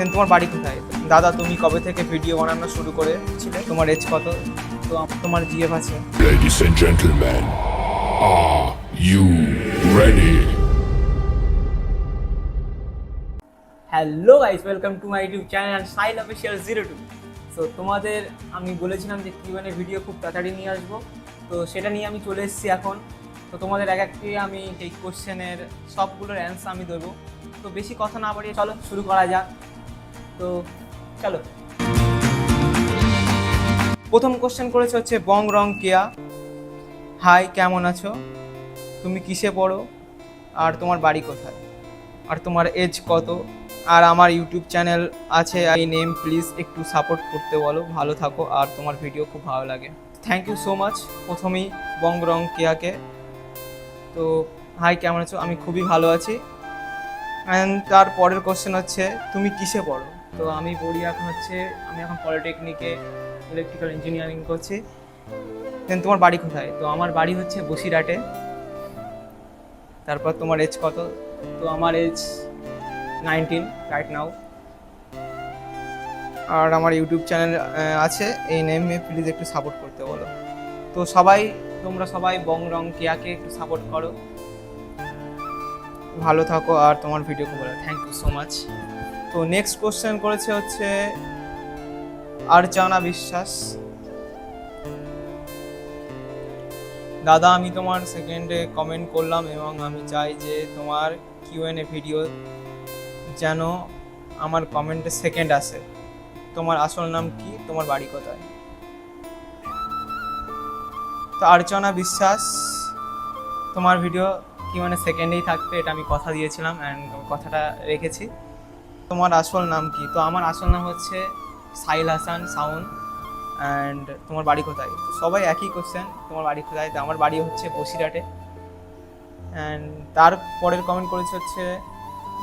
দেন তোমার বাড়ি কোথায়? দাদা তুমি কবে থেকে ভিডিও বানানো শুরু করেছিলে? তোমার এজ কত? তো তোমার জিএফ আছে। Ladies and gentlemen, are you ready? Hello guys, welcome to my YouTube channel Sail official 02। So তোমাদের আমি বলেছিলাম যে কিউএনএ ভিডিও খুব তাড়াতাড়ি নিয়ে আসবো, তো সেটা নিয়ে আমি চলে এসেছি এখন। তো তোমাদের এক একটি আমি এই কোশ্চেনের সবগুলোর অ্যান্সার আমি দেবো। তো বেশি কথা না বাড়িয়ে চলো শুরু করা যাক। তো চলো, প্রথম কোশ্চেন করেছে হচ্ছে বং রং কেয়া। হাই, কেমন আছো? তুমি কিসে পড়ো? আর তোমার বাড়ি কোথায়? আর তোমার এজ কত? আর আমার ইউটিউব চ্যানেল আছে আই নেম, প্লিজ একটু সাপোর্ট করতে বলো। ভালো থাকো আর তোমার ভিডিও খুব ভালো লাগে। থ্যাংক ইউ সো মাচ প্রথমেই বং রং কেয়াকে। তো হাই, কেমন আছো? আমি খুবই ভালো আছি। অ্যান্ড তার পরের কোশ্চেন হচ্ছে তুমি কিসে পড়ো? তো আমি পড়ি এখন আমি এখন পলিটেকনিকে ইলেকট্রিক্যাল ইঞ্জিনিয়ারিং করছি। দেন তোমার বাড়ি কোথায়? তো আমার বাড়ি হচ্ছে বসিরহাটে। তারপর তোমার এজ কত? তো আমার এজ 19 রাইট নাও। আর আমার ইউটিউব চ্যানেল আছে এই নেমে, প্লিজ একটু সাপোর্ট করতে বলো। তো তোমরা সবাই বং রং কেয়াকে একটু সাপোর্ট করো। ভালো থাকো আর তোমার ভিডিও খুব ভালো। Thank you so much. তো নেক্সট কোশ্চেন করেছে হচ্ছে আর্চানা বিশ্বাস। দাদা আমি তোমার সেকেন্ডে কমেন্ট করলাম এবং আমি চাই যে তোমার কিউএনএ ভিডিও যেন আমার কমেন্টে সেকেন্ড আসে। তোমার আসল নাম কি? তোমার বাড়ি কোথায়? তো অর্চনা বিশ্বাস, তোমার ভিডিও কিউএনএ সেকেন্ডেই থাকবে, এটা আমি কথা দিয়েছিলাম অ্যান্ড কথাটা রেখেছি। তোমার আসল নাম কি? তো আমার আসল নাম হচ্ছে সাইল হাসান সাউন। অ্যান্ড তোমার বাড়ি কোথায়? তো সবাই একই কোশ্চেন, তোমার বাড়ি কোথায়? তো আমার বাড়ি হচ্ছে বসিরহাটে। অ্যান্ড তার পরের কমেন্ট করেছে হচ্ছে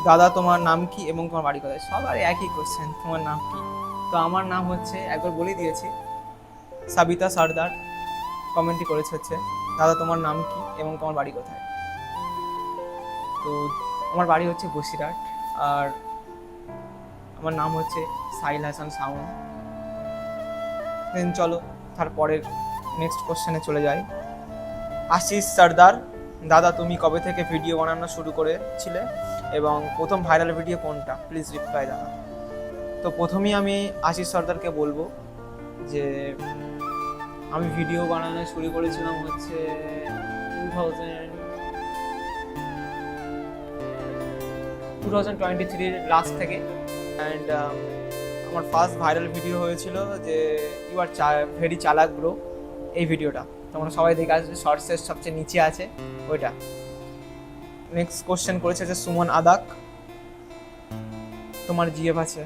দাদা তোমার নাম কি এবং তোমার বাড়ি কোথায়? সবার একই কোশ্চেন, তোমার নাম কি? তো আমার নাম হচ্ছে, একবার বলে দিয়েছি, সাবিতা সর্দার। কমেন্টটি করেছে হচ্ছে দাদা তোমার নাম কি এবং তোমার বাড়ি কোথায়? তো আমার বাড়ি হচ্ছে বসিরহাট আর আমার নাম হচ্ছে সাইল হাসান সাউন। দেন চলো তারপরের নেক্সট কোশ্চেনে চলে যাই। আশিস সর্দার, দাদা তুমি কবে থেকে ভিডিও বানানো শুরু করেছিলে এবং প্রথম ভাইরাল ভিডিও কোনটা? প্লিজ রিপ্লাই দাও। তো প্রথমেই আমি আশিস সর্দারকে বলবো যে আমি ভিডিও বানানো শুরু করেছিলাম হচ্ছে 2023 লাস্ট থেকে। অ্যান্ড আমার ফার্স্ট ভাইরাল ভিডিও হয়েছিল যে ইউ আর ভেরি চালাক ব্রো, এই ভিডিওটা তোমরা সবাই দেখে আসবে, শর্টসের সবচেয়ে নিচে আছে ওইটা। নেক্সট কোশ্চেন করেছে যে সুমন আদাক, তোমার জিএফ আছে?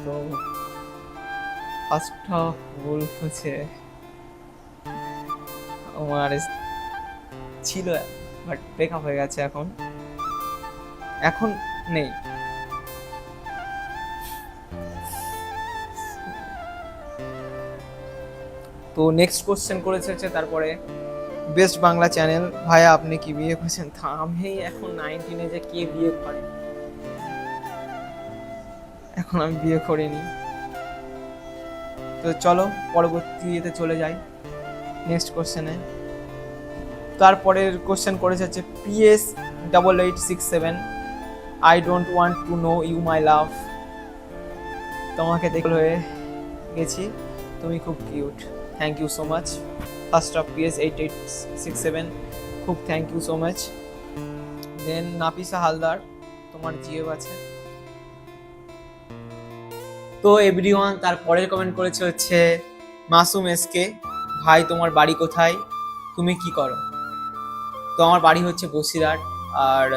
তো ফার্স্টটা উলফ হচ্ছে আমার ছিল, বাট ব্রেকআপ হয়ে গেছে, এখন নেই। তো নেক্সট কোশ্চেন করেছে হচ্ছে তারপরে বেস্ট বাংলা চ্যানেল, ভাইয়া আপনি কি বিয়ে করেছেন? আমি এখন 19 যে কে বিয়ে করে, এখন আমি বিয়ে করিনি। তো চলো পরবর্তীতে চলে যাই নেক্সট কোশ্চেনে। তারপরের কোশ্চেন করেছে হচ্ছে PS8867, I don't want to know you my love. তোমাকে দেখে হয়ে গেছি, তুমি খুব cute. Thank you so much first of PS8867, খুব thank you so much. Then Nafisa Haldar, তোমার জিএফ আছে? তো এভরিওয়ান, তার পরের কমেন্ট করেছে হচ্ছে মাসুম এসকে, ভাই তোমার বাড়ি কোথায়? তুমি কি করো? তো আমার বাড়ি হচ্ছে বসিরহাট। আর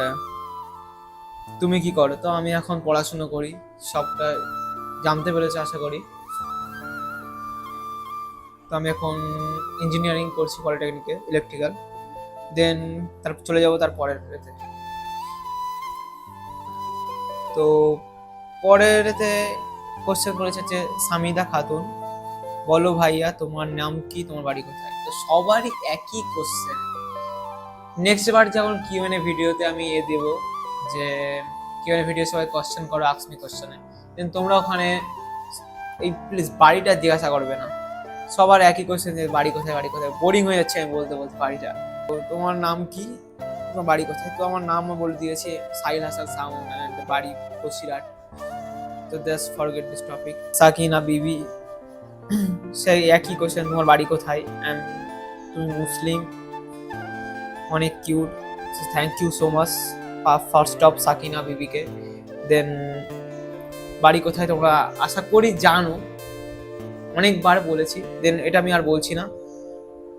তুমি কি করো? তো আমি এখন পড়াশুনো করি, সবটা জানতে পেরেছো আশা করি। তো আমি এখন ইঞ্জিনিয়ারিং করছি পলিটেকনিকে ইলেকট্রিক্যাল। দেন তারপর চলে যাবো তার পরের এতে। তো পরের এতে কোশ্চেন করেছে যে সামিদা খাতুন, বলো ভাইয়া তোমার নাম কি, তোমার বাড়ি কোথায়? তো সবারই একই কোশ্চেন। নেক্সট বার যেমন কিউএনএ ভিডিওতে আমি দেবো যে কিউএনএ ভিডিও সবাই কোশ্চেন করো, আস্ক মি কোশ্চেনে, দেন তোমরা ওখানে এই প্লিজ বাড়িটা জিজ্ঞাসা করবে না। সবার একই কোশ্চেন, যে বাড়ি কোথায়, বাড়ি কোথায়, বোরিং হয়ে যাচ্ছে আমি বলতে বলতে বাড়িটা। তো তোমার নাম কি, তোমার বাড়ি কোথায়? তো আমার নাম বলে দিয়েছে সাহিল হাসান সাউন্ড, অ্যান্ড বাড়ি বসিরহাট। তো just forget this topic. Sakina বিবি, সেই একই কোশ্চেন, তোমার বাড়ি কোথায়, অ্যান্ড তুমি মুসলিম, অনেক cute, thank you so much first of Sakina বিবিকে। দেন বাড়ি কোথায় তোমরা আশা করি জানো, অনেকবার বলেছি, দেন এটা আমি আর বলছি না।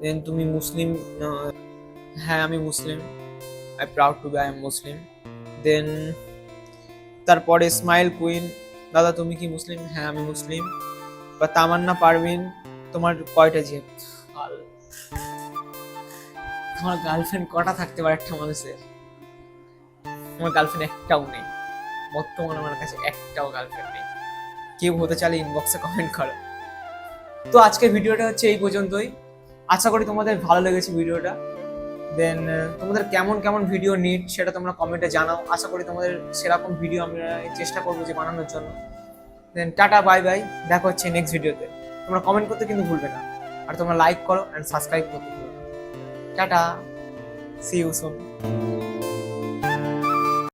দেন তুমি মুসলিম, হ্যাঁ আমি মুসলিম, I proud to be I am Muslim. Then তারপরে স্মাইল কুইন, দাদা তুমি কি মুসলিম? হ্যাঁ আমি মুসলিম। বা তামান্না পারভিন, তোমার কয়টা জিপ? তোমার গার্লফ্রেন্ড কটা থাকতে পারে একটা মানুষের? আমার গার্লফ্রেন্ড একটাও নেই, বর্তমানে আমার কাছে একটাও গার্লফ্রেন্ড নেই। কেউ হতে চাইলে ইনবক্সে কমেন্ট করো। তো আজকের ভিডিওটা হচ্ছে এই পর্যন্তই। আশা করি তোমাদের ভালো লেগেছে ভিডিওটা। দেন তোমাদের কেমন কেমন ভিডিও নিড সেটা তোমরা কমেন্টে জানাও। আশা করি তোমাদের সেরকম ভিডিও আমরা চেষ্টা করবো যে বানানোর জন্য। দেন টাটা বাই বাই, দেখা হচ্ছে নেক্সট ভিডিওতে। তোমরা কমেন্ট করতে কিন্তু ভুলবে না, আর তোমরা লাইক করো অ্যান্ড সাবস্ক্রাইব করতে ভুলবে না। Tata, see you soon.